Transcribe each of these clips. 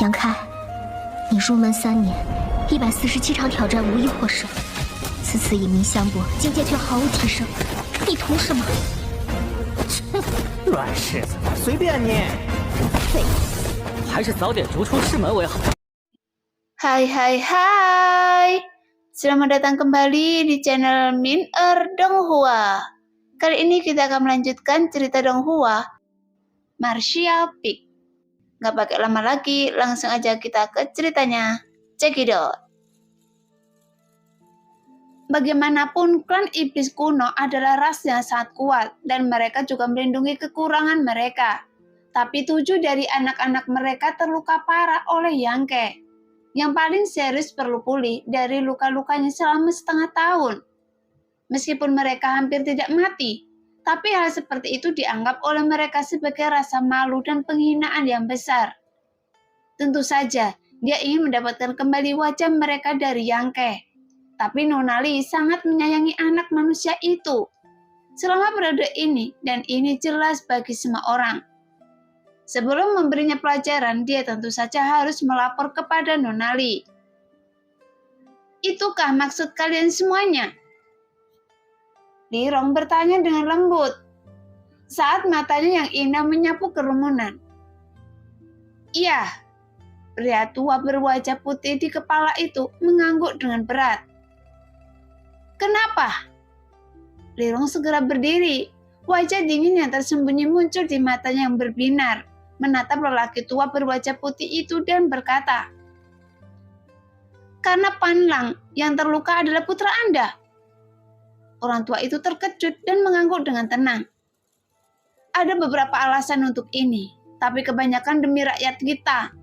杨开，你入门3年，147场挑战无一获胜，此次以名相搏，境界却毫无提升，你图什么？乱柿子，随便你。废物，还是早点逐出师门为好。Hai, selamat datang kembali di channel Min-er Donghua. Kali ini kita akan melanjutkan cerita Donghua, Martial Peak. Gak pakai lama lagi, langsung aja kita ke ceritanya. Check it out. Bagaimanapun, klan iblis kuno adalah ras yang sangat kuat dan mereka juga melindungi kekurangan mereka. Tapi 7 dari anak-anak mereka terluka parah oleh Yangke. Yang paling serius perlu pulih dari luka-lukanya selama setengah tahun. Meskipun mereka hampir tidak mati, tapi hal seperti itu dianggap oleh mereka sebagai rasa malu dan penghinaan yang besar. Tentu saja, dia ingin mendapatkan kembali wajah mereka dari Yangke. Tapi Nonali sangat menyayangi anak manusia itu. Selama periode ini, dan ini jelas bagi semua orang. Sebelum memberinya pelajaran, dia tentu saja harus melapor kepada Nonali. Itukah maksud kalian semuanya? Li Rong bertanya dengan lembut, saat matanya yang indah menyapu kerumunan. Iya, pria tua berwajah putih di kepala itu mengangguk dengan berat. Kenapa? Li Rong segera berdiri, wajah dingin yang tersembunyi muncul di matanya yang berbinar, menatap lelaki tua berwajah putih itu dan berkata, "Karena Pan Lang yang terluka adalah putra Anda." Orang tua itu terkejut dan mengangguk dengan tenang. Ada beberapa alasan untuk ini, tapi kebanyakan demi rakyat kita.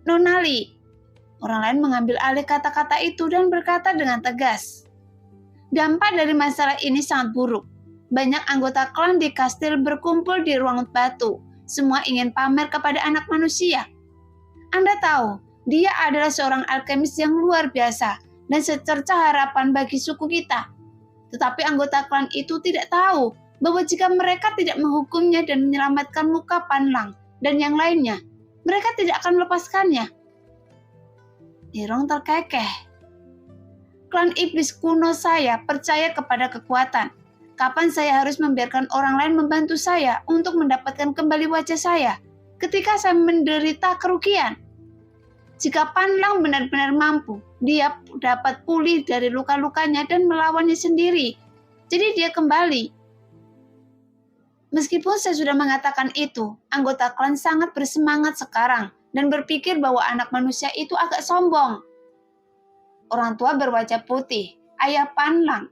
Nonali, orang lain mengambil alih kata-kata itu dan berkata dengan tegas. Dampak dari masalah ini sangat buruk. Banyak anggota klan di kastil berkumpul di ruang batu. Semua ingin pamer kepada anak manusia. Anda tahu, dia adalah seorang alkemis yang luar biasa dan secerca harapan bagi suku kita. Tetapi anggota klan itu tidak tahu bahwa jika mereka tidak menghukumnya dan menyelamatkan muka Pan Lang dan yang lainnya, mereka tidak akan melepaskannya. Li Rong terkekeh. Klan iblis kuno saya percaya kepada kekuatan. Kapan saya harus membiarkan orang lain membantu saya untuk mendapatkan kembali wajah saya ketika saya menderita kerugian? Jika Pan Lang benar-benar mampu, dia dapat pulih dari luka-lukanya dan melawannya sendiri. Jadi dia kembali. Meskipun saya sudah mengatakan itu, anggota klan sangat bersemangat sekarang dan berpikir bahwa anak manusia itu agak sombong. Orang tua berwajah putih, ayah Pan Lang,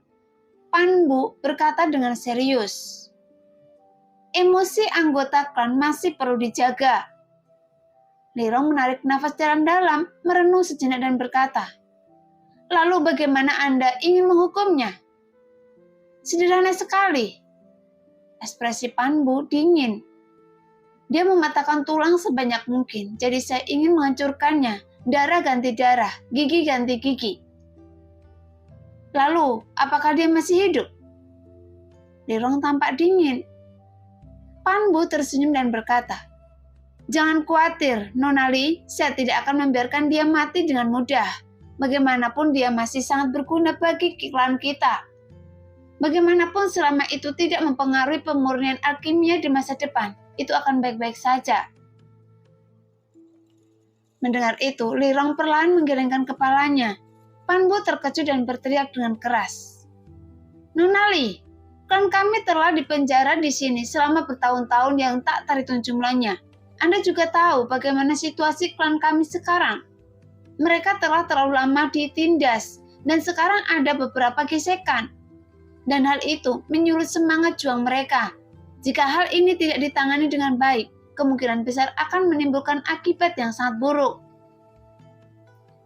Pan Bu, berkata dengan serius. Emosi anggota klan masih perlu dijaga. Li Rong menarik nafas dalam-dalam, merenung sejenak dan berkata, "Lalu bagaimana Anda ingin menghukumnya?" Sederhana sekali. Ekspresi Pan Bu dingin. Dia mematahkan tulang sebanyak mungkin, jadi saya ingin menghancurkannya. Darah ganti darah, gigi ganti gigi. Lalu, apakah dia masih hidup? Li Rong tampak dingin. Pan Bu tersenyum dan berkata, "Jangan khawatir, Nonali, saya tidak akan membiarkan dia mati dengan mudah. Bagaimanapun dia masih sangat berguna bagi klan kita. Bagaimanapun selama itu tidak mempengaruhi pemurnian alkimia di masa depan, itu akan baik-baik saja." Mendengar itu, Li Rong perlahan menggelengkan kepalanya. Pan Bu terkejut dan berteriak dengan keras. "Nonali, klan kami telah dipenjara di sini selama bertahun-tahun yang tak terhitung jumlahnya. Anda juga tahu bagaimana situasi klan kami sekarang. Mereka telah terlalu lama ditindas dan sekarang ada beberapa gesekan. Dan hal itu menyulut semangat juang mereka. Jika hal ini tidak ditangani dengan baik, kemungkinan besar akan menimbulkan akibat yang sangat buruk.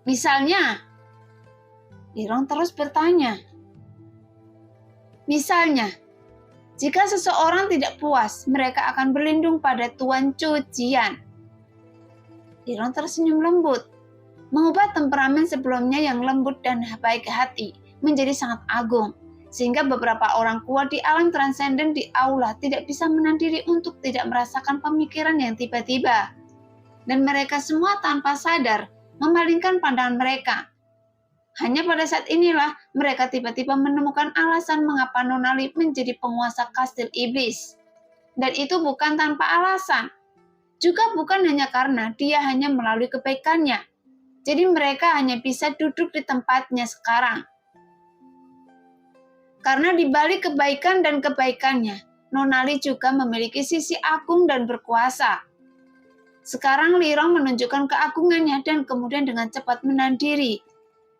Misalnya," Li Rong terus bertanya. "Misalnya, jika seseorang tidak puas, mereka akan berlindung pada Tuan Chu Jian." Li Rong tersenyum lembut, mengubah temperamen sebelumnya yang lembut dan baik hati menjadi sangat agung, sehingga beberapa orang kuat di alam transenden di aula tidak bisa menahan diri untuk tidak merasakan pemikiran yang tiba-tiba. dan mereka semua tanpa sadar memalingkan pandangan mereka. Hanya pada saat inilah mereka tiba-tiba menemukan alasan mengapa Nonali menjadi penguasa kastil iblis. Dan itu bukan tanpa alasan. Juga bukan hanya karena dia hanya melalui kebaikannya. Jadi mereka hanya bisa duduk di tempatnya sekarang. Karena di balik kebaikan dan kebaikannya, Nonali juga memiliki sisi agung dan berkuasa. Sekarang Lirong menunjukkan keagungannya dan kemudian dengan cepat menahan diri.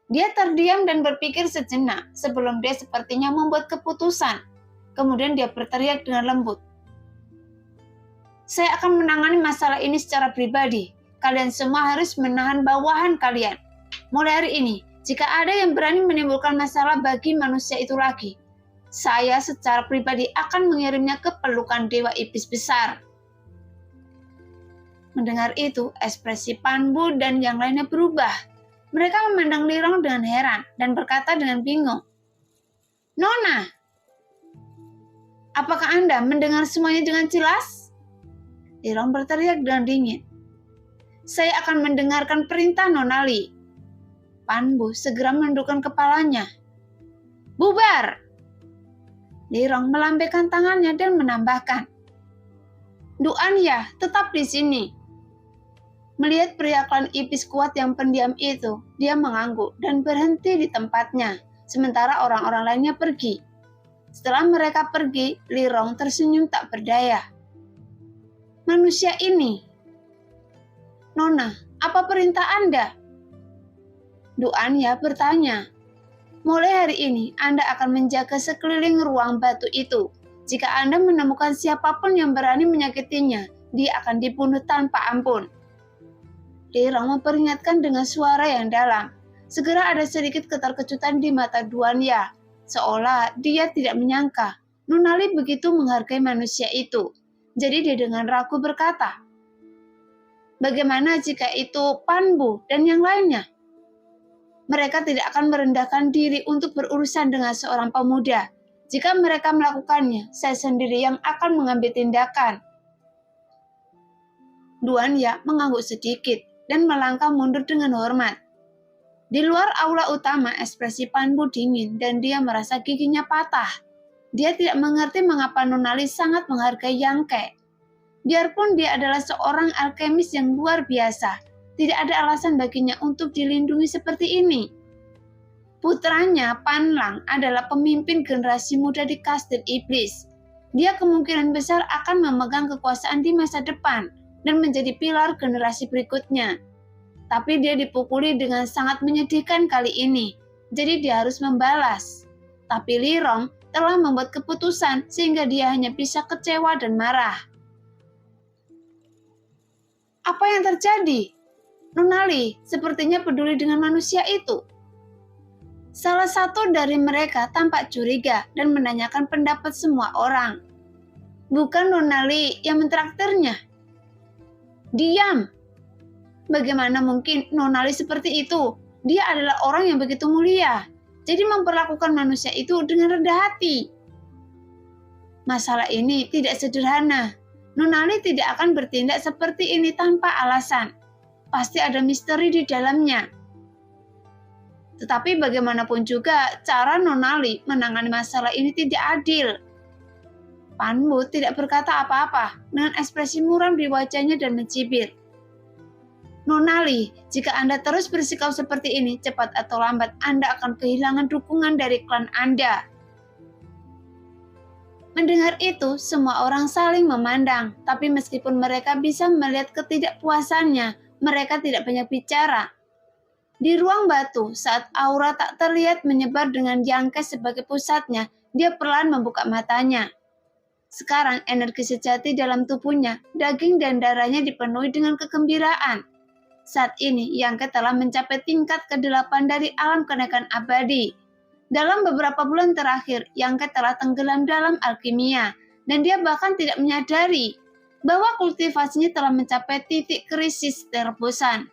Dia terdiam dan berpikir sejenak sebelum dia sepertinya membuat keputusan. Kemudian dia berteriak dengan lembut. Saya akan menangani masalah ini secara pribadi. Kalian semua harus menahan bawahan kalian. Mulai hari ini, jika ada yang berani menimbulkan masalah bagi manusia itu lagi, saya secara pribadi akan mengirimnya ke pelukan Dewa Iblis Besar. Mendengar itu, ekspresi Panbu dan yang lainnya berubah. Mereka memandang Lirong dengan heran dan berkata dengan bingung. Nona, apakah Anda mendengar semuanya dengan jelas? Lirong berteriak dengan dingin. Saya akan mendengarkan perintah Nonali. Panbu segera menundukkan kepalanya. Bubar! Lirong melambaikan tangannya dan menambahkan. Duanya tetap di sini. Melihat pria klan iblis kuat yang pendiam itu, dia mengangguk dan berhenti di tempatnya, sementara orang-orang lainnya pergi. Setelah mereka pergi, Lirong tersenyum tak berdaya. Manusia ini. Nona, apa perintah Anda? Duanya bertanya. Mulai hari ini, Anda akan menjaga sekeliling ruang batu itu. Jika Anda menemukan siapapun yang berani menyakitinya, dia akan dibunuh tanpa ampun. Lirong memperingatkan dengan suara yang dalam. Segera ada sedikit keterkejutan di mata Duanya, seolah dia tidak menyangka Nonali begitu menghargai manusia itu. Jadi dia dengan ragu berkata, bagaimana jika itu Panbu dan yang lainnya? Mereka tidak akan merendahkan diri untuk berurusan dengan seorang pemuda. Jika mereka melakukannya, saya sendiri yang akan mengambil tindakan. Duanya mengangguk sedikit dan melangkah mundur dengan hormat. Di luar aula utama, ekspresi Panbu dingin dan dia merasa giginya patah. Dia tidak mengerti mengapa Nonali sangat menghargai Yangke. Biarpun dia adalah seorang alkemis yang luar biasa, tidak ada alasan baginya untuk dilindungi seperti ini. Putranya, Panlang, adalah pemimpin generasi muda di kastil iblis. Dia kemungkinan besar akan memegang kekuasaan di masa depan dan menjadi pilar generasi berikutnya. Tapi dia dipukuli dengan sangat menyedihkan kali ini, jadi dia harus membalas. Tapi Lirong telah membuat keputusan sehingga dia hanya bisa kecewa dan marah. Apa yang terjadi? Nonali sepertinya peduli dengan manusia itu. Salah satu dari mereka tampak curiga dan menanyakan pendapat semua orang. Bukan Nonali yang mentraktirnya. Diam! Bagaimana mungkin Nonali seperti itu? Dia adalah orang yang begitu mulia. Jadi memperlakukan manusia itu dengan rendah hati. Masalah ini tidak sederhana. Nonali tidak akan bertindak seperti ini tanpa alasan. Pasti ada misteri di dalamnya. Tetapi bagaimanapun juga, cara Nonali menangani masalah ini tidak adil. Panbu tidak berkata apa-apa dengan ekspresi muram di wajahnya dan mencibir. Nonali, jika Anda terus bersikap seperti ini, cepat atau lambat Anda akan kehilangan dukungan dari klan Anda. Mendengar itu, semua orang saling memandang, tapi meskipun mereka bisa melihat ketidakpuasannya, mereka tidak banyak bicara. Di ruang batu, saat aura tak terlihat menyebar dengan Yangke sebagai pusatnya, dia perlahan membuka matanya. Sekarang energi sejati dalam tubuhnya, daging dan darahnya dipenuhi dengan kegembiraan. Saat ini, Yangke telah mencapai tingkat ke-8 dari alam kenaikan abadi. Dalam beberapa bulan terakhir, Yangke telah tenggelam dalam alkimia, dan dia bahkan tidak menyadari bahwa kultivasinya telah mencapai titik krisis terobosan.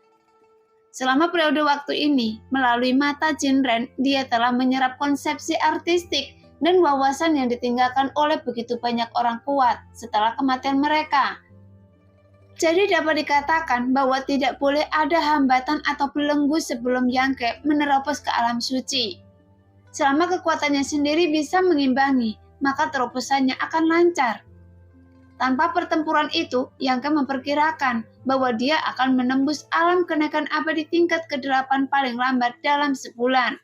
Selama periode waktu ini, melalui mata Jinren, dia telah menyerap konsepsi artistik dan wawasan yang ditinggalkan oleh begitu banyak orang kuat setelah kematian mereka. Jadi dapat dikatakan bahwa tidak boleh ada hambatan atau belenggu sebelum Yangke menerobos ke alam suci. Selama kekuatannya sendiri bisa mengimbangi, maka terobosannya akan lancar. Tanpa pertempuran itu, Yangke memperkirakan bahwa dia akan menembus alam kenaikan abadi tingkat ke-8 paling lambat dalam sebulan.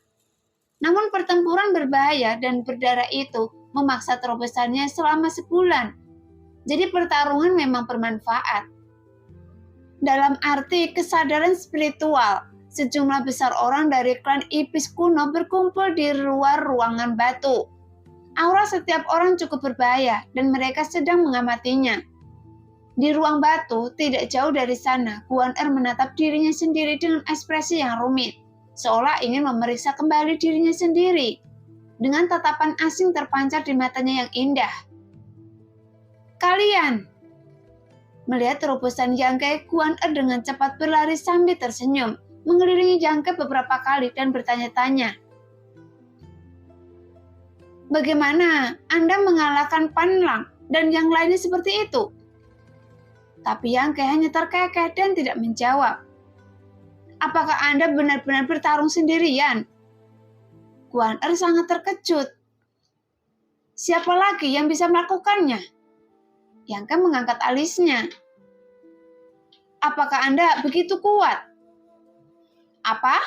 Namun pertempuran berbahaya dan berdarah itu memaksa terobosannya selama sebulan. Jadi pertarungan memang bermanfaat. Dalam arti kesadaran spiritual, sejumlah besar orang dari klan iblis kuno berkumpul di luar ruangan batu. Aura setiap orang cukup berbahaya dan mereka sedang mengamatinya. Di ruang batu, tidak jauh dari sana, Guan Er menatap dirinya sendiri dengan ekspresi yang rumit, seolah ingin memeriksa kembali dirinya sendiri. Dengan tatapan asing terpancar di matanya yang indah. Kalian! Melihat terobosan Yangke, Guan Er dengan cepat berlari sambil tersenyum, mengelilingi Yangke beberapa kali dan bertanya-tanya. Bagaimana Anda mengalahkan Pan Lang dan yang lainnya seperti itu? Tapi Yangke hanya terkekeh dan tidak menjawab. Apakah Anda benar-benar bertarung sendirian? Guan Er sangat terkejut. Siapa lagi yang bisa melakukannya? Yangke mengangkat alisnya. Apakah Anda begitu kuat? Apa?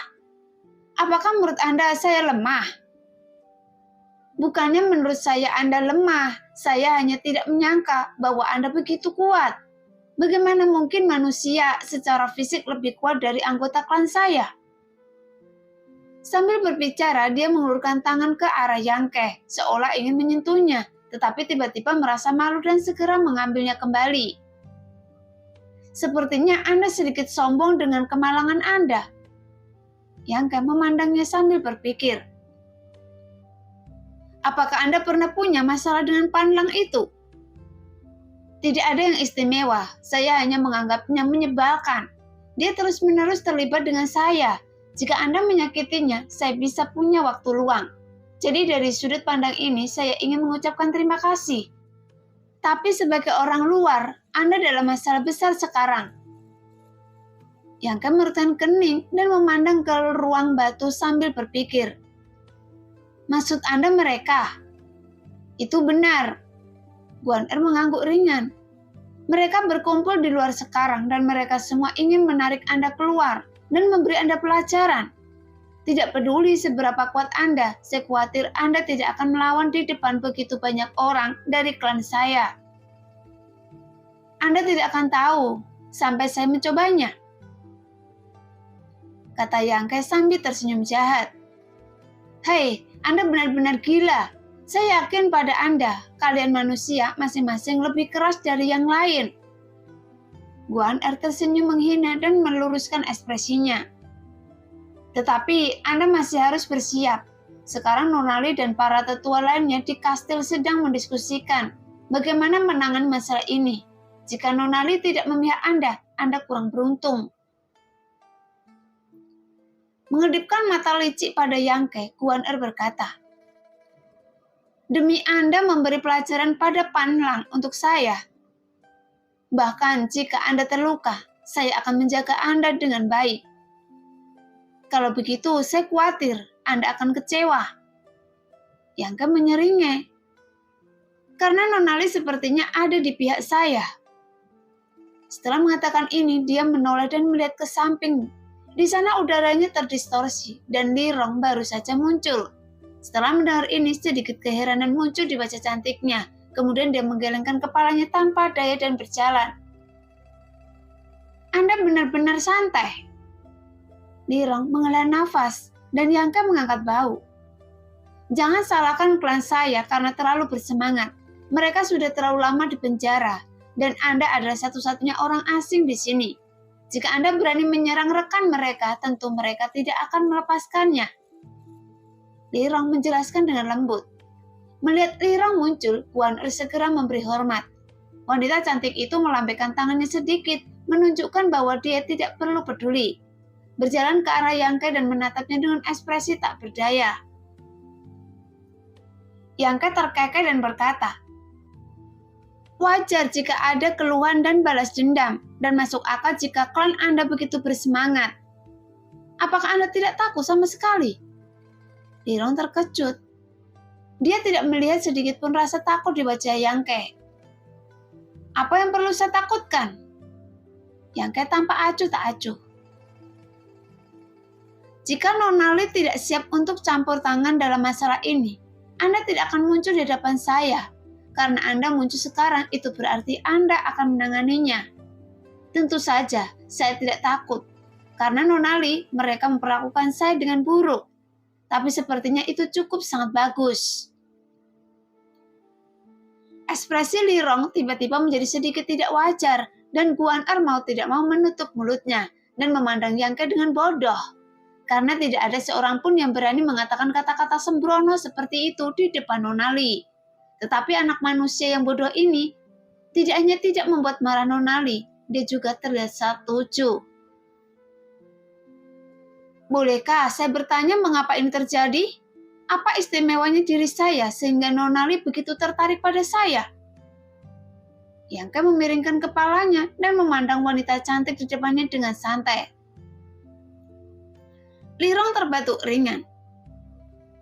Apakah menurut Anda saya lemah? Bukannya menurut saya Anda lemah, saya hanya tidak menyangka bahwa Anda begitu kuat. Bagaimana mungkin manusia secara fisik lebih kuat dari anggota klan saya? Sambil berbicara, dia mengulurkan tangan ke arah Yangke, seolah ingin menyentuhnya, tetapi tiba-tiba merasa malu dan segera mengambilnya kembali. Sepertinya Anda sedikit sombong dengan kemalangan Anda. Yangke memandangnya sambil berpikir. Apakah Anda pernah punya masalah dengan Pan Lang itu? Tidak ada yang istimewa, saya hanya menganggapnya menyebalkan. Dia terus-menerus terlibat dengan saya. Jika Anda menyakitinya, saya bisa punya waktu luang. Jadi dari sudut pandang ini, saya ingin mengucapkan terima kasih. Tapi sebagai orang luar, Anda dalam masalah besar sekarang. Yangke mengerutkan kening dan memandang ke ruang batu sambil berpikir. Maksud Anda mereka? Itu benar. Guan Er mengangguk ringan. Mereka berkumpul di luar sekarang dan mereka semua ingin menarik Anda keluar dan memberi Anda pelajaran. Tidak peduli seberapa kuat Anda, saya khawatir Anda tidak akan melawan di depan begitu banyak orang dari klan saya. Anda tidak akan tahu sampai saya mencobanya. Kata Yangke sambil tersenyum jahat. Hei, Anda benar-benar gila. Saya yakin pada Anda, kalian manusia masing-masing lebih keras dari yang lain. Guan Er tersenyum menghina dan meluruskan ekspresinya. Tetapi Anda masih harus bersiap. Sekarang Nonali dan para tetua lainnya di kastil sedang mendiskusikan bagaimana menangani masalah ini. Jika Nonali tidak memihak Anda kurang beruntung. Mengedipkan mata licik pada Yangke, Guan Er berkata, demi Anda memberi pelajaran pada Pan Lang untuk saya. Bahkan jika Anda terluka, saya akan menjaga Anda dengan baik. Kalau begitu, saya khawatir Anda akan kecewa. Yangke menyeringai. Karena Nonali sepertinya ada di pihak saya. Setelah mengatakan ini, dia menoleh dan melihat ke samping. Di sana udaranya terdistorsi dan Li Rong baru saja muncul. Setelah mendengar ini, sedikit keheranan muncul di wajah cantiknya. Kemudian dia menggelengkan kepalanya tanpa daya dan berjalan. Anda benar-benar santai. Li Rong menghela nafas dan Yangke mengangkat bahu. Jangan salahkan klan saya karena terlalu bersemangat. Mereka sudah terlalu lama di penjara dan Anda adalah satu-satunya orang asing di sini. Jika Anda berani menyerang rekan mereka, tentu mereka tidak akan melepaskannya. Li Rong menjelaskan dengan lembut. Melihat Li Rong muncul, Guan Er segera memberi hormat. Wanita cantik itu melambaikan tangannya sedikit, menunjukkan bahwa dia tidak perlu peduli. Berjalan ke arah Yangke dan menatapnya dengan ekspresi tak berdaya. Yangke terkekeh dan berkata, Wajar jika ada keluhan dan balas dendam, dan masuk akal jika klan Anda begitu bersemangat. Apakah Anda tidak takut sama sekali? Lirong terkejut. Dia tidak melihat sedikit pun rasa takut di wajah Yangke. Apa yang perlu saya takutkan? Yangke tampak acuh tak acuh. Jika Nona Li tidak siap untuk campur tangan dalam masalah ini, Anda tidak akan muncul di hadapan saya. Karena Anda muncul sekarang, itu berarti Anda akan menanganinya. Tentu saja, saya tidak takut. Karena Nona Li, mereka memperlakukan saya dengan buruk. Tapi sepertinya itu cukup sangat bagus. Ekspresi Lirong tiba-tiba menjadi sedikit tidak wajar, dan Guan Er mau tidak mau menutup mulutnya dan memandang Yangke dengan bodoh. Karena tidak ada seorang pun yang berani mengatakan kata-kata sembrono seperti itu di depan Nona Li. Tetapi anak manusia yang bodoh ini tidak hanya tidak membuat marah Nona Li, dia juga terlihat setuju. Bolehkah saya bertanya mengapa ini terjadi? Apa istimewanya diri saya sehingga Nona Li begitu tertarik pada saya? Yangke memiringkan kepalanya dan memandang wanita cantik di depannya dengan santai. Lirong terbatuk ringan.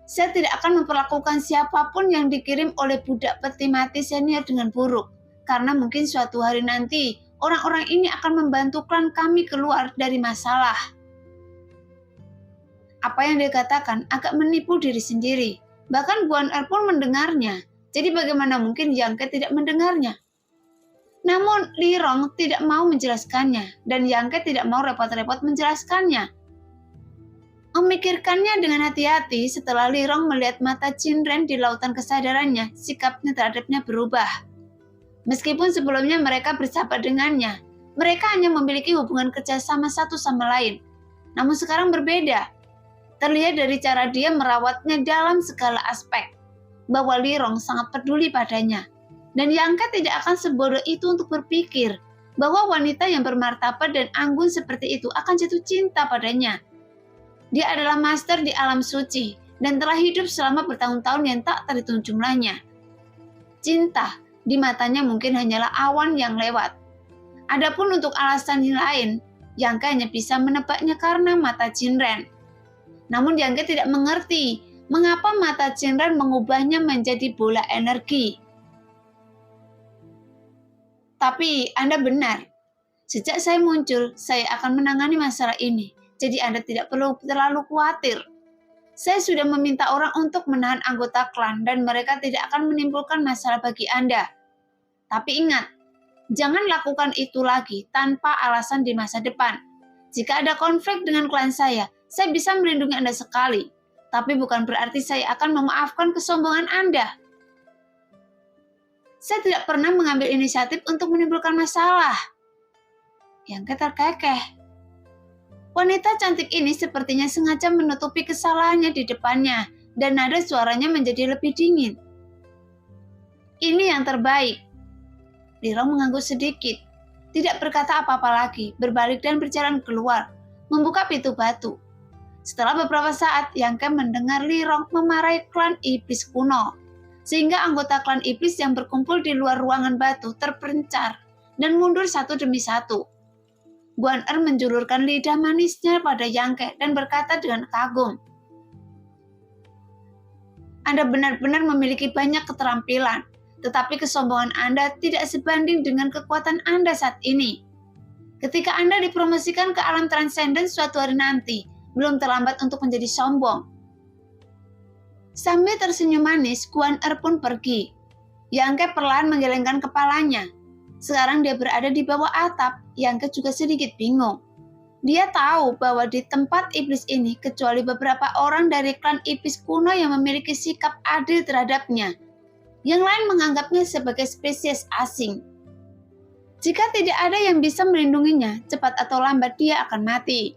Saya tidak akan memperlakukan siapapun yang dikirim oleh budak peti mati senior dengan buruk, karena mungkin suatu hari nanti orang-orang ini akan membantu klan kami keluar dari masalah. Apa yang dia katakan agak menipu diri sendiri. Bahkan Guan Er pun mendengarnya. Jadi bagaimana mungkin Yangke tidak mendengarnya? Namun Lirong tidak mau menjelaskannya, dan Yangke tidak mau repot-repot menjelaskannya. Memikirkannya dengan hati-hati setelah Lirong melihat mata Jinren di lautan kesadarannya, sikapnya terhadapnya berubah. Meskipun sebelumnya mereka bersahabat dengannya, mereka hanya memiliki hubungan kerjasama satu sama lain. Namun sekarang berbeda. Terlihat dari cara dia merawatnya dalam segala aspek, bahwa Lirong sangat peduli padanya. Dan Yangke tidak akan sebodoh itu untuk berpikir bahwa wanita yang bermartabat dan anggun seperti itu akan jatuh cinta padanya. Dia adalah master di alam suci dan telah hidup selama bertahun-tahun yang tak terhitung jumlahnya. Cinta di matanya mungkin hanyalah awan yang lewat. Adapun untuk alasan yang lain, Yangke hanya bisa menebaknya karena mata Jinren. Namun Yangke tidak mengerti mengapa mata Jinren mengubahnya menjadi bola energi. Tapi Anda benar. Sejak saya muncul, saya akan menangani masalah ini. Jadi Anda tidak perlu terlalu khawatir. Saya sudah meminta orang untuk menahan anggota klan dan mereka tidak akan menimbulkan masalah bagi Anda. Tapi ingat, jangan lakukan itu lagi tanpa alasan di masa depan. Jika ada konflik dengan klan saya bisa melindungi Anda sekali. Tapi bukan berarti saya akan memaafkan kesombongan Anda. Saya tidak pernah mengambil inisiatif untuk menimbulkan masalah. Yangke terkekeh. Wanita cantik ini sepertinya sengaja menutupi kesalahannya di depannya, dan nada suaranya menjadi lebih dingin. Ini yang terbaik. Lirong mengangguk sedikit, tidak berkata apa-apa lagi, berbalik dan berjalan keluar, membuka pintu batu. Setelah beberapa saat, Yangke mendengar Lirong memarahi klan iblis kuno, sehingga anggota klan iblis yang berkumpul di luar ruangan batu terpencar dan mundur satu demi satu. Guan Er menjulurkan lidah manisnya pada Yangke dan berkata dengan kagum, Anda benar-benar memiliki banyak keterampilan, tetapi kesombongan Anda tidak sebanding dengan kekuatan Anda saat ini. Ketika Anda dipromosikan ke alam transenden suatu hari nanti, belum terlambat untuk menjadi sombong. Sambil tersenyum manis, Guan Er pun pergi. Yangke perlahan menggelengkan kepalanya. Sekarang dia berada di bawah atap, Yangke juga sedikit bingung. Dia tahu bahwa di tempat iblis ini, kecuali beberapa orang dari klan iblis kuno yang memiliki sikap adil terhadapnya, yang lain menganggapnya sebagai spesies asing. Jika tidak ada yang bisa melindunginya, cepat atau lambat dia akan mati.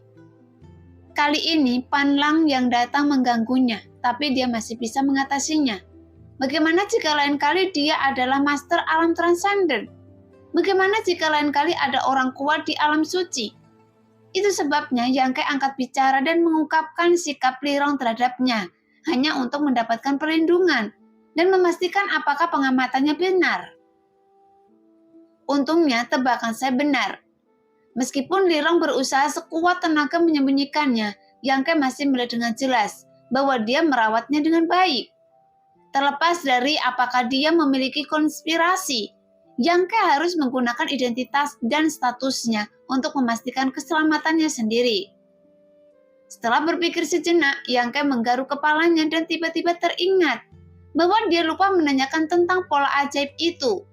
Kali ini Pan Lang yang datang mengganggunya, tapi dia masih bisa mengatasinya. Bagaimana jika lain kali dia adalah master alam transcendent? Bagaimana jika lain kali ada orang kuat di alam suci? Itu sebabnya Yangke angkat bicara dan mengungkapkan sikap Lirong terhadapnya, hanya untuk mendapatkan perlindungan dan memastikan apakah pengamatannya benar. Untungnya tebakan saya benar. Meskipun Lirong berusaha sekuat tenaga menyembunyikannya, Yang Ke masih melihat dengan jelas bahwa dia merawatnya dengan baik. Terlepas dari apakah dia memiliki konspirasi, Yang Ke harus menggunakan identitas dan statusnya untuk memastikan keselamatannya sendiri. Setelah berpikir sejenak, Yang Ke menggaruk kepalanya dan tiba-tiba teringat bahwa dia lupa menanyakan tentang pola ajaib itu.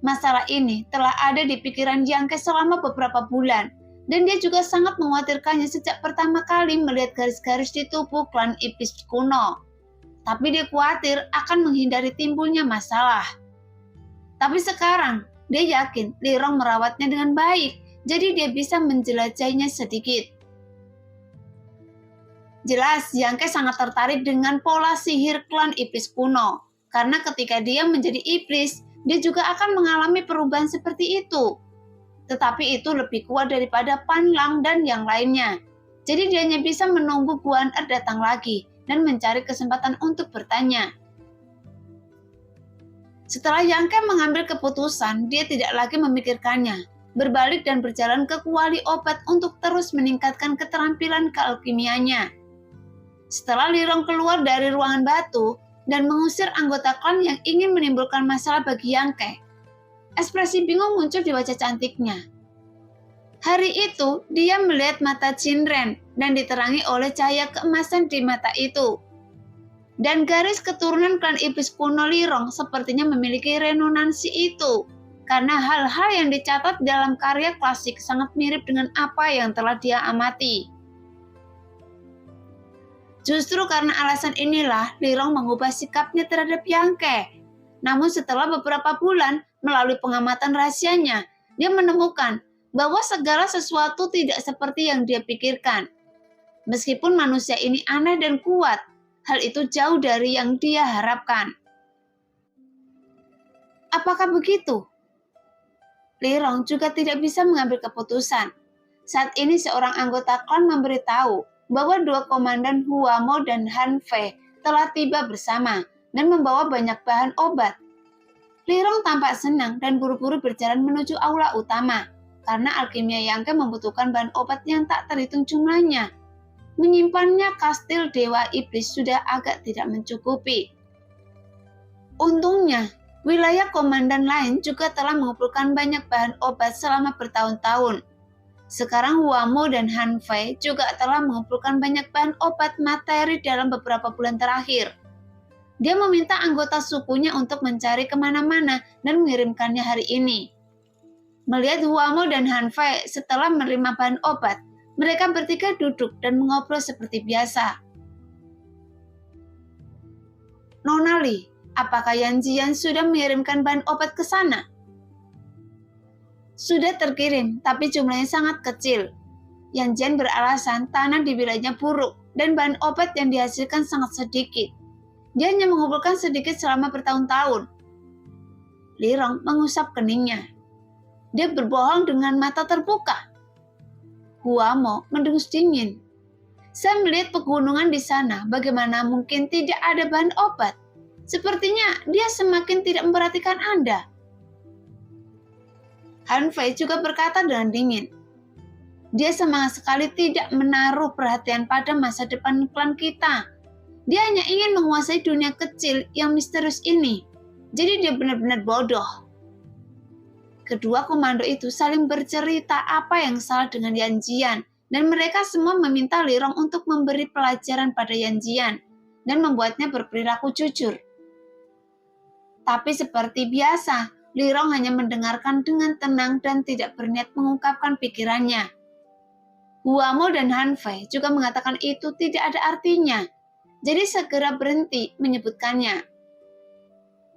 Masalah ini telah ada di pikiran Yang Ke selama beberapa bulan, dan dia juga sangat mengkhawatirkannya sejak pertama kali melihat garis-garis di tubuh klan iblis kuno. Tapi dia khawatir akan menghindari timbulnya masalah. Tapi sekarang, dia yakin Lirong merawatnya dengan baik, jadi dia bisa menjelajahinya sedikit. Jelas, Yang Ke sangat tertarik dengan pola sihir klan iblis kuno, karena ketika dia menjadi iblis, dia juga akan mengalami perubahan seperti itu. Tetapi itu lebih kuat daripada Pan Lang dan yang lainnya. Jadi dia hanya bisa menunggu Guan Er datang lagi dan mencari kesempatan untuk bertanya. Setelah Yang Ke mengambil keputusan, dia tidak lagi memikirkannya, berbalik dan berjalan ke kuali obat untuk terus meningkatkan keterampilan kealkimianya. Setelah Lirong keluar dari ruangan batu dan mengusir anggota klan yang ingin menimbulkan masalah bagi Yang Ke, ekspresi bingung muncul di wajah cantiknya. Hari itu, dia melihat mata Jinren dan diterangi oleh cahaya keemasan di mata itu. Dan garis keturunan klan iblis kuno Lirong sepertinya memiliki resonansi itu, karena hal-hal yang dicatat dalam karya klasik sangat mirip dengan apa yang telah dia amati. Justru karena alasan inilah Lirong mengubah sikapnya terhadap Yang Ke. Namun setelah beberapa bulan melalui pengamatan rahasianya, dia menemukan bahwa segala sesuatu tidak seperti yang dia pikirkan. Meskipun manusia ini aneh dan kuat, hal itu jauh dari yang dia harapkan. Apakah begitu? Lirong juga tidak bisa mengambil keputusan. Saat ini seorang anggota klan memberitahu bahwa dua komandan Huamo dan Han Fei telah tiba bersama dan membawa banyak bahan obat. Lirong tampak senang dan buru-buru berjalan menuju aula utama, karena alkimia Yang Ke membutuhkan bahan obat yang tak terhitung jumlahnya. Menyimpannya kastil Dewa Iblis sudah agak tidak mencukupi. Untungnya, wilayah komandan lain juga telah mengumpulkan banyak bahan obat selama bertahun-tahun. Sekarang Huamo dan Han Fei juga telah mengumpulkan banyak bahan obat materi dalam beberapa bulan terakhir. Dia meminta anggota sukunya untuk mencari kemana-mana dan mengirimkannya hari ini. Melihat Huamo dan Han Fei setelah menerima bahan obat, mereka bertiga duduk dan mengobrol seperti biasa. Nona Li, apakah Yan Jian sudah mengirimkan bahan obat ke sana? Sudah terkirim, tapi jumlahnya sangat kecil. Yan Jian beralasan tanah di wilayahnya buruk dan bahan obat yang dihasilkan sangat sedikit. Dia hanya mengumpulkan sedikit selama bertahun-tahun. Lirong mengusap keningnya. Dia berbohong dengan mata terbuka. Huamo mendengus dingin. Saya melihat pegunungan di sana, bagaimana mungkin tidak ada bahan obat? Sepertinya dia semakin tidak memperhatikan Anda. Han Fei juga berkata dengan dingin. Dia sama sekali tidak menaruh perhatian pada masa depan klan kita. Dia hanya ingin menguasai dunia kecil yang misterius ini. Jadi dia benar-benar bodoh. Kedua komando itu saling bercerita apa yang salah dengan Yan Jian, dan mereka semua meminta Lirong untuk memberi pelajaran pada Yan Jian dan membuatnya berperilaku jujur. Tapi seperti biasa, Lirong hanya mendengarkan dengan tenang dan tidak berniat mengungkapkan pikirannya. Huamo dan Han Fei juga mengatakan itu tidak ada artinya, jadi segera berhenti menyebutkannya.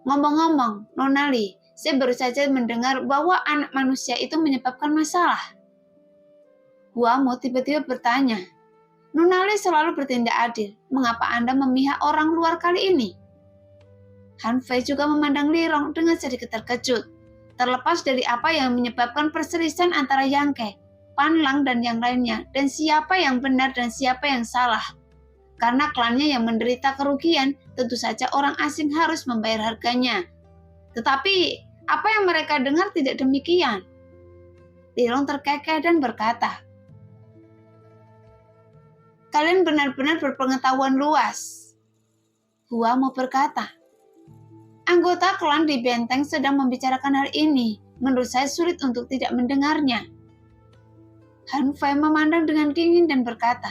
Ngomong-ngomong, Nona Li, saya baru saja mendengar bahwa anak manusia itu menyebabkan masalah. Huamo tiba-tiba bertanya, Nona Li selalu bertindak adil, mengapa Anda memihak orang luar kali ini? Han Fei juga memandang Lirong dengan sedikit terkejut, terlepas dari apa yang menyebabkan perselisihan antara Yang Ke, Pan Lang dan yang lainnya, dan siapa yang benar dan siapa yang salah. Karena klannya yang menderita kerugian, tentu saja orang asing harus membayar harganya. Tetapi Apa yang mereka dengar tidak demikian. Lirong terkekeh dan berkata, "Kalian benar-benar berpengetahuan luas." Huamo berkata, "Anggota klan di benteng sedang membicarakan hal ini. Menurut saya sulit untuk tidak mendengarnya." Han Fei memandang dengan dingin dan berkata,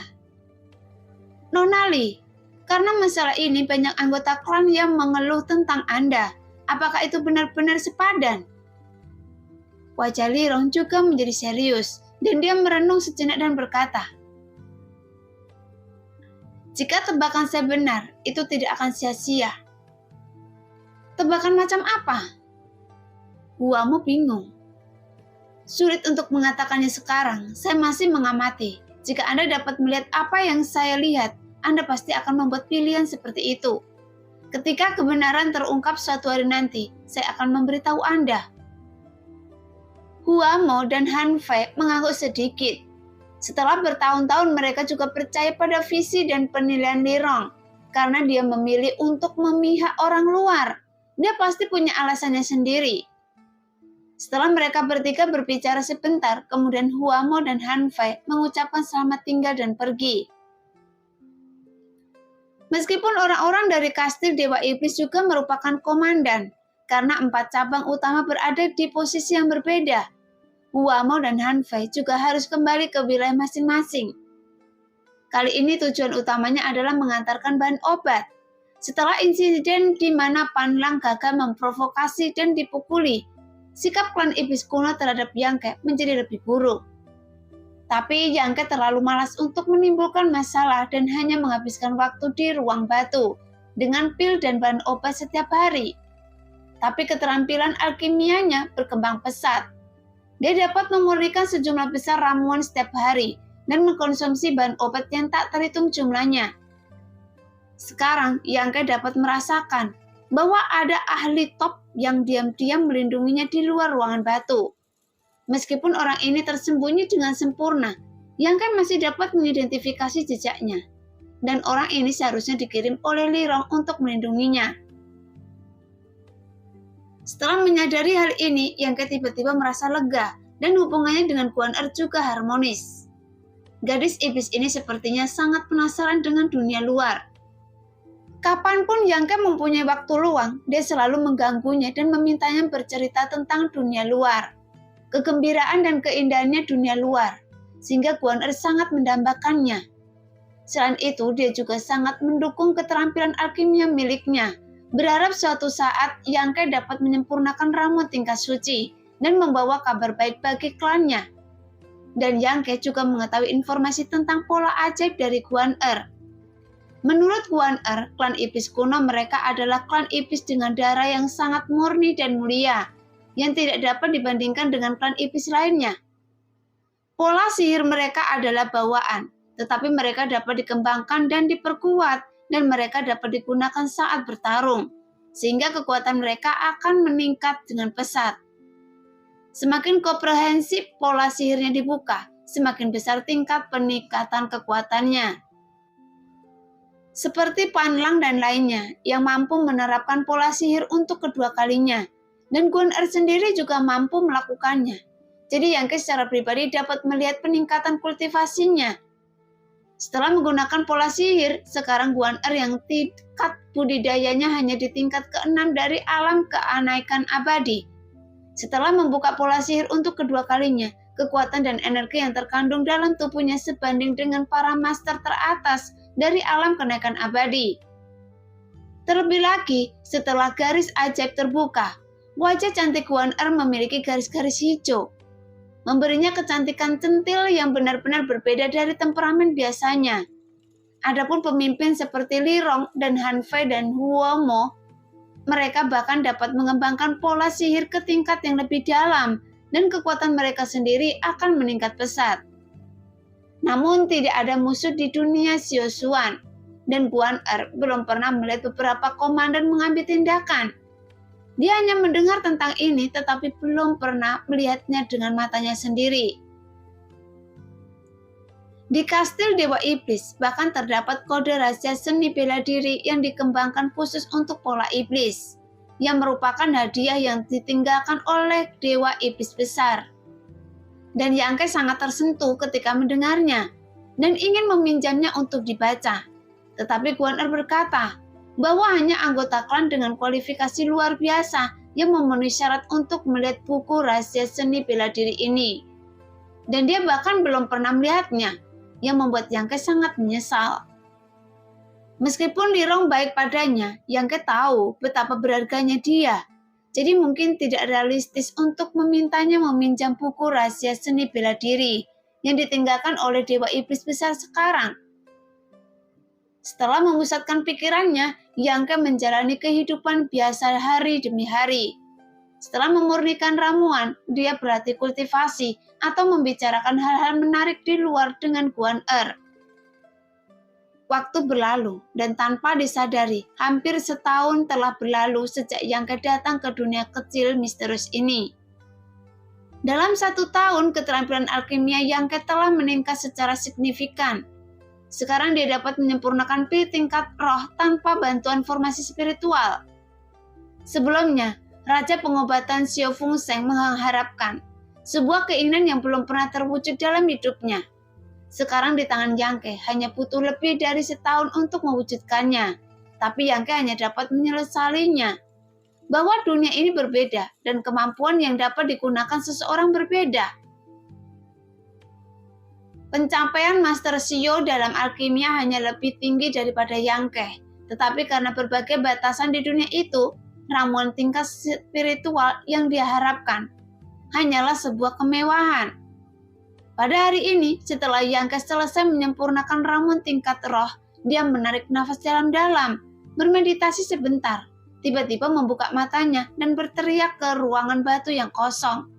"Nona Li, karena masalah ini banyak anggota klan yang mengeluh tentang Anda. Apakah itu benar-benar sepadan?" Wajah Lirong juga menjadi serius, dan dia merenung sejenak dan berkata, "Jika tebakan saya benar, itu tidak akan sia-sia." "Tebakan macam apa?" Huamo bingung. "Sulit untuk mengatakannya sekarang, saya masih mengamati. Jika Anda dapat melihat apa yang saya lihat, Anda pasti akan membuat pilihan seperti itu. Ketika kebenaran terungkap suatu hari nanti, saya akan memberitahu Anda." Huamo dan Han Fei mengangguk sedikit. Setelah bertahun-tahun mereka juga percaya pada visi dan penilaian Lirong, karena dia memilih untuk memihak orang luar. Dia pasti punya alasannya sendiri. Setelah mereka bertiga berbicara sebentar, kemudian Huamo dan Han Fei mengucapkan selamat tinggal dan pergi. Meskipun orang-orang dari kastil Dewa Iblis juga merupakan komandan, karena 4 cabang utama berada di posisi yang berbeda, Huamo dan Han Fei juga harus kembali ke wilayah masing-masing. Kali ini tujuan utamanya adalah mengantarkan bahan obat. Setelah insiden di mana Pan Lang gagal memprovokasi dan dipukuli, sikap klan iblis kuno terhadap Yang Ke menjadi lebih buruk. Tapi Yang Ke terlalu malas untuk menimbulkan masalah dan hanya menghabiskan waktu di ruang batu dengan pil dan bahan obat setiap hari. Tapi keterampilan alkimianya berkembang pesat. Dia dapat memurnikan sejumlah besar ramuan setiap hari dan mengkonsumsi bahan obat yang tak terhitung jumlahnya. Sekarang Yang Ke dapat merasakan bahwa ada ahli top yang diam-diam melindunginya di luar ruangan batu. Meskipun orang ini tersembunyi dengan sempurna, Yang Ke masih dapat mengidentifikasi jejaknya. Dan orang ini seharusnya dikirim oleh Lirong untuk melindunginya. Setelah menyadari hal ini, Yang Ke tiba-tiba merasa lega dan hubungannya dengan Guan Er juga harmonis. Gadis iblis ini sepertinya sangat penasaran dengan dunia luar. Kapanpun Yang Ke mempunyai waktu luang, dia selalu mengganggunya dan memintanya bercerita tentang dunia luar, kegembiraan dan keindahannya dunia luar, sehingga Guan Er sangat mendambakannya. Selain itu, dia juga sangat mendukung keterampilan alkimia miliknya, berharap suatu saat Yang Ke dapat menyempurnakan ramuan tingkat suci dan membawa kabar baik bagi klannya. Dan Yang Ke juga mengetahui informasi tentang pola ajaib dari Guan Er. Menurut Guan Er, klan iblis kuno mereka adalah klan iblis dengan darah yang sangat murni dan mulia, yang tidak dapat dibandingkan dengan klan iblis lainnya. Pola sihir mereka adalah bawaan, tetapi mereka dapat dikembangkan dan diperkuat, dan mereka dapat digunakan saat bertarung, sehingga kekuatan mereka akan meningkat dengan pesat. Semakin komprehensif pola sihirnya dibuka, semakin besar tingkat peningkatan kekuatannya. Seperti Pan Lang dan lainnya yang mampu menerapkan pola sihir untuk kedua kalinya, dan Guan Er sendiri juga mampu melakukannya. Jadi Yang Ke secara pribadi dapat melihat peningkatan kultivasinya. Setelah menggunakan pola sihir, sekarang Guan Er yang tingkat budidayanya hanya di tingkat ke-6 dari alam keanaikan abadi. Setelah membuka pola sihir untuk kedua kalinya, kekuatan dan energi yang terkandung dalam tubuhnya sebanding dengan para master teratas dari alam kenaikan abadi. Terlebih lagi, setelah garis ajaib terbuka, wajah cantik Guan Er memiliki garis-garis hijau, memberinya kecantikan centil yang benar-benar berbeda dari temperamen biasanya. Adapun pemimpin seperti Lirong dan Han Fei dan Huomo, mereka bahkan dapat mengembangkan pola sihir ke tingkat yang lebih dalam dan kekuatan mereka sendiri akan meningkat pesat. Namun tidak ada musuh di dunia Xiaoxuan, dan Guan Er belum pernah melihat beberapa komandan mengambil tindakan. Dia hanya mendengar tentang ini tetapi belum pernah melihatnya dengan matanya sendiri. Di kastil Dewa Iblis bahkan terdapat kode rahasia seni bela diri yang dikembangkan khusus untuk pola iblis. yang merupakan hadiah yang ditinggalkan oleh Dewa Iblis Besar. Dan Yangke sangat tersentuh ketika mendengarnya dan ingin meminjamnya untuk dibaca. Tetapi Guan Er berkata bahwa hanya anggota klan dengan kualifikasi luar biasa yang memenuhi syarat untuk melihat buku rahasia seni bela diri ini. Dan dia bahkan belum pernah melihatnya, yang membuat Yangke sangat menyesal. Meskipun Li Rong baik padanya, Yangke tahu betapa berharganya dia. Jadi mungkin tidak realistis untuk memintanya meminjam buku rahasia seni bela diri yang ditinggalkan oleh Dewa Iblis Besar sekarang. Setelah memusatkan pikirannya, Yangke menjalani kehidupan biasa hari demi hari. Setelah memurnikan ramuan, dia berlatih kultivasi atau membicarakan hal-hal menarik di luar dengan Guan Er. Waktu berlalu dan tanpa disadari, hampir setahun telah berlalu sejak Yangke datang ke dunia kecil misterius ini. Dalam 1 tahun, keterampilan alkimia Yangke telah meningkat secara signifikan. Sekarang dia dapat menyempurnakan pi tingkat roh tanpa bantuan formasi spiritual. Sebelumnya, Raja Pengobatan Xiao Feng Sheng mengharapkan sebuah keinginan yang belum pernah terwujud dalam hidupnya. Sekarang di tangan Yangke hanya butuh lebih dari setahun untuk mewujudkannya. Tapi Yangke hanya dapat menyesalinya. Bahwa dunia ini berbeda dan kemampuan yang dapat digunakan seseorang berbeda. Pencapaian Master Xiao dalam alkimia hanya lebih tinggi daripada Yangke. Tetapi karena berbagai batasan di dunia itu, ramuan tingkat spiritual yang dia harapkan hanyalah sebuah kemewahan. Pada hari ini, setelah Yangke selesai menyempurnakan ramuan tingkat roh, dia menarik nafas dalam-dalam, bermeditasi sebentar, tiba-tiba membuka matanya dan berteriak ke ruangan batu yang kosong.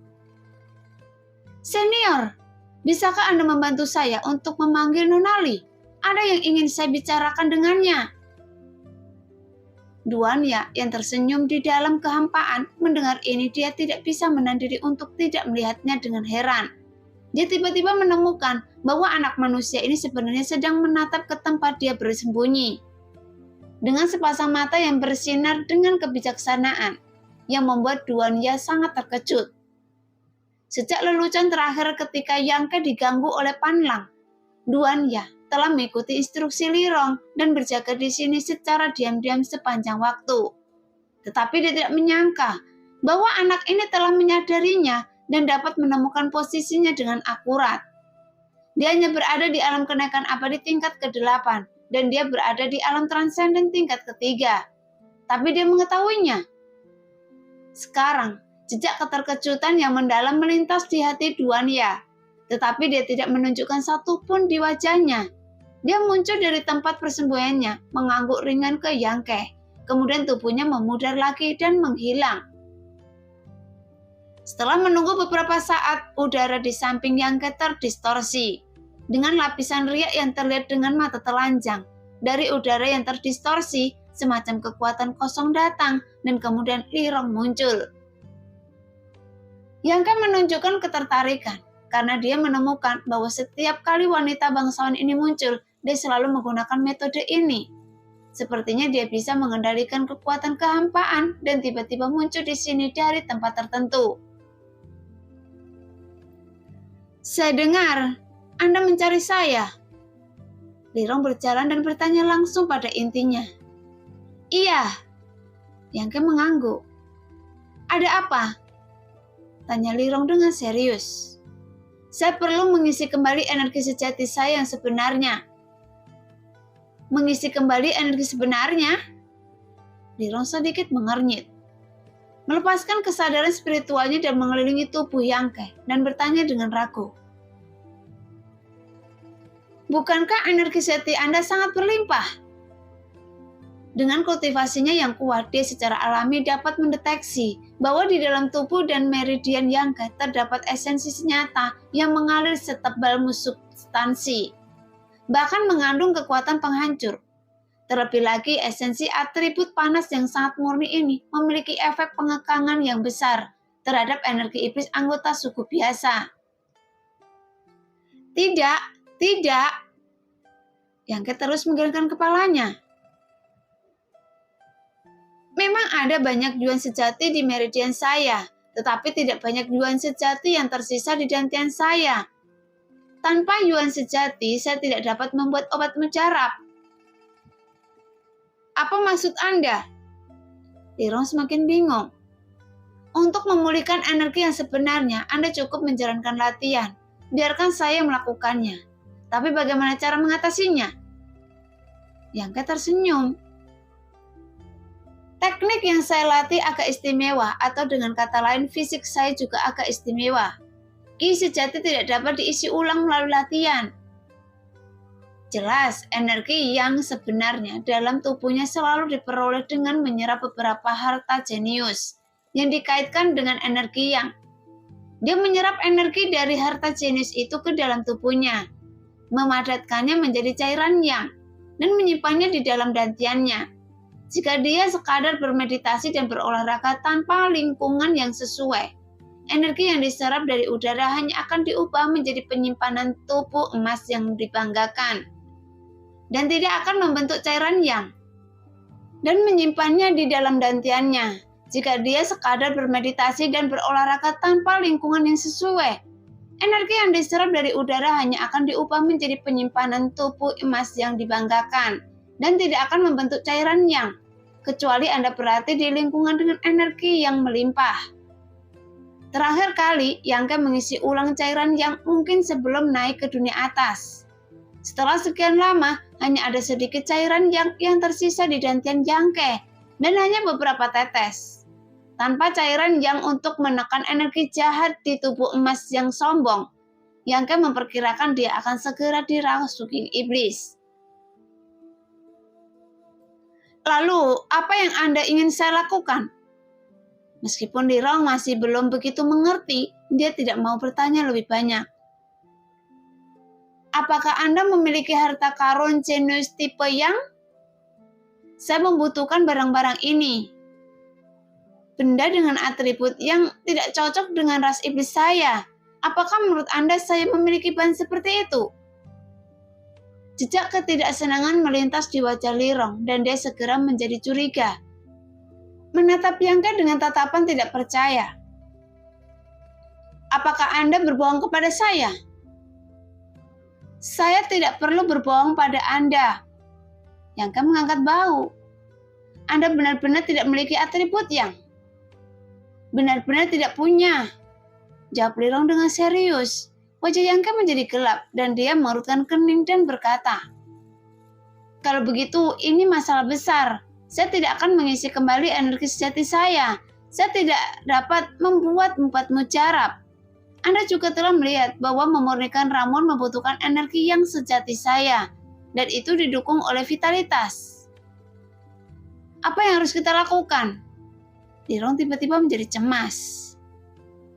"Senior, bisakah Anda membantu saya untuk memanggil Nunali? Ada yang ingin saya bicarakan dengannya." Duanya yang tersenyum di dalam kehampaan mendengar ini, dia tidak bisa menahan diri untuk tidak melihatnya dengan heran. Dia tiba-tiba menemukan bahwa anak manusia ini sebenarnya sedang menatap ke tempat dia bersembunyi. Dengan sepasang mata yang bersinar dengan kebijaksanaan, yang membuat Duanya sangat terkejut. Sejak lelucon terakhir ketika Yangke diganggu oleh Pan Lang, Duanya telah mengikuti instruksi Li Rong dan berjaga di sini secara diam-diam sepanjang waktu. Tetapi dia tidak menyangka bahwa anak ini telah menyadarinya dan dapat menemukan posisinya dengan akurat. Dia hanya berada di alam kenaikan abadi tingkat ke-8 dan dia berada di alam transenden tingkat ke-3. Tapi dia mengetahuinya. Sekarang, jejak keterkejutan yang mendalam melintas di hati Duanya. Tetapi dia tidak menunjukkan satupun di wajahnya. Dia muncul dari tempat persembunyiannya, mengangguk ringan ke Yangke. Kemudian tubuhnya memudar lagi dan menghilang. Setelah menunggu beberapa saat, udara di samping Yangke terdistorsi. Dengan lapisan riak yang terlihat dengan mata telanjang. Dari udara yang terdistorsi, semacam kekuatan kosong datang dan kemudian Li Rong muncul. Yangke menunjukkan ketertarikan karena dia menemukan bahwa setiap kali wanita bangsawan ini muncul, dia selalu menggunakan metode ini. Sepertinya dia bisa mengendalikan kekuatan kehampaan dan tiba-tiba muncul di sini dari tempat tertentu. "Saya dengar Anda mencari saya." Li Rong berjalan dan bertanya langsung pada intinya. "Iya." Yangke mengangguk. "Ada apa?" tanya Li Rong dengan serius. "Saya perlu mengisi kembali energi sejati saya yang sebenarnya." "Mengisi kembali energi sebenarnya?" Li Rong sedikit mengernyit. Melepaskan kesadaran spiritualnya dan mengelilingi tubuh Yangke dan bertanya dengan ragu. "Bukankah energi sejati Anda sangat berlimpah?" Dengan kultivasinya yang kuat, dia secara alami dapat mendeteksi bahwa di dalam tubuh dan meridian Yangke terdapat esensi nyata yang mengalir setebal substansi, bahkan mengandung kekuatan penghancur. Terlebih lagi, esensi atribut panas yang sangat murni ini memiliki efek pengekangan yang besar terhadap energi iblis anggota suku biasa. Tidak. Yangke terus menggelengkan kepalanya. Memang ada banyak Yuan sejati di meridian saya, tetapi tidak banyak Yuan sejati yang tersisa di dantian saya. Tanpa Yuan sejati, saya tidak dapat membuat obat mujarab. Apa maksud Anda? Lirong semakin bingung. Untuk memulihkan energi yang sebenarnya, Anda cukup menjalankan latihan. Biarkan saya melakukannya. Tapi bagaimana cara mengatasinya? Yang Ke tersenyum. Teknik yang saya latih agak istimewa, atau dengan kata lain fisik saya juga agak istimewa. Ki sejati tidak dapat diisi ulang melalui latihan. Jelas, energi yang sebenarnya dalam tubuhnya selalu diperoleh dengan menyerap beberapa harta jenius yang dikaitkan dengan energi yang. Dia menyerap energi dari harta jenius itu ke dalam tubuhnya, memadatkannya menjadi cairan yang, dan menyimpannya di dalam dantiannya. Jika dia sekadar bermeditasi dan berolahraga tanpa lingkungan yang sesuai, energi yang diserap dari udara hanya akan diubah menjadi penyimpanan tubuh emas yang dibanggakan, dan tidak akan membentuk cairan yang, dan menyimpannya di dalam dantiannya. Jika dia sekadar bermeditasi dan berolahraga tanpa lingkungan yang sesuai, energi yang diserap dari udara hanya akan diubah menjadi penyimpanan tubuh emas yang dibanggakan, dan tidak akan membentuk cairan yang, kecuali Anda berarti di lingkungan dengan energi yang melimpah. Terakhir kali, Yang Ke mengisi ulang cairan yang mungkin sebelum naik ke dunia atas. Setelah sekian lama, hanya ada sedikit cairan yang tersisa di dantian Yang Ke, dan hanya beberapa tetes. Tanpa cairan yang untuk menekan energi jahat di tubuh emas yang sombong, Yang Ke memperkirakan dia akan segera dirasuki iblis. Lalu, apa yang Anda ingin saya lakukan? Meskipun Lirong masih belum begitu mengerti, dia tidak mau bertanya lebih banyak. Apakah Anda memiliki harta karun jenius tipe yang? Saya membutuhkan barang-barang ini. Benda dengan atribut yang tidak cocok dengan ras iblis saya. Apakah menurut Anda saya memiliki bahan seperti itu? Jejak ketidaksenangan melintas di wajah Lirong dan dia segera menjadi curiga. Menatap Yang Ke dengan tatapan tidak percaya. Apakah Anda berbohong kepada saya? Saya tidak perlu berbohong pada Anda. Yang Ke mengangkat bahu. Anda benar-benar tidak memiliki atribut yang? Benar-benar tidak punya. Jawab Lirong dengan serius. Wajah Yang Ke menjadi gelap dan dia mengerutkan kening dan berkata, kalau begitu ini masalah besar. Saya tidak akan mengisi kembali energi sejati saya. Saya tidak dapat membuat mujarab. Anda juga telah melihat bahwa memurnikan ramuan membutuhkan energi yang sejati saya, dan itu didukung oleh vitalitas. Apa yang harus kita lakukan? Lirong tiba-tiba menjadi cemas.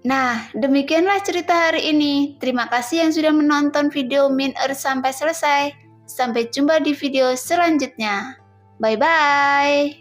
Nah, demikianlah cerita hari ini. Terima kasih yang sudah menonton video Min Earth sampai selesai. Sampai jumpa di video selanjutnya. Bye-bye.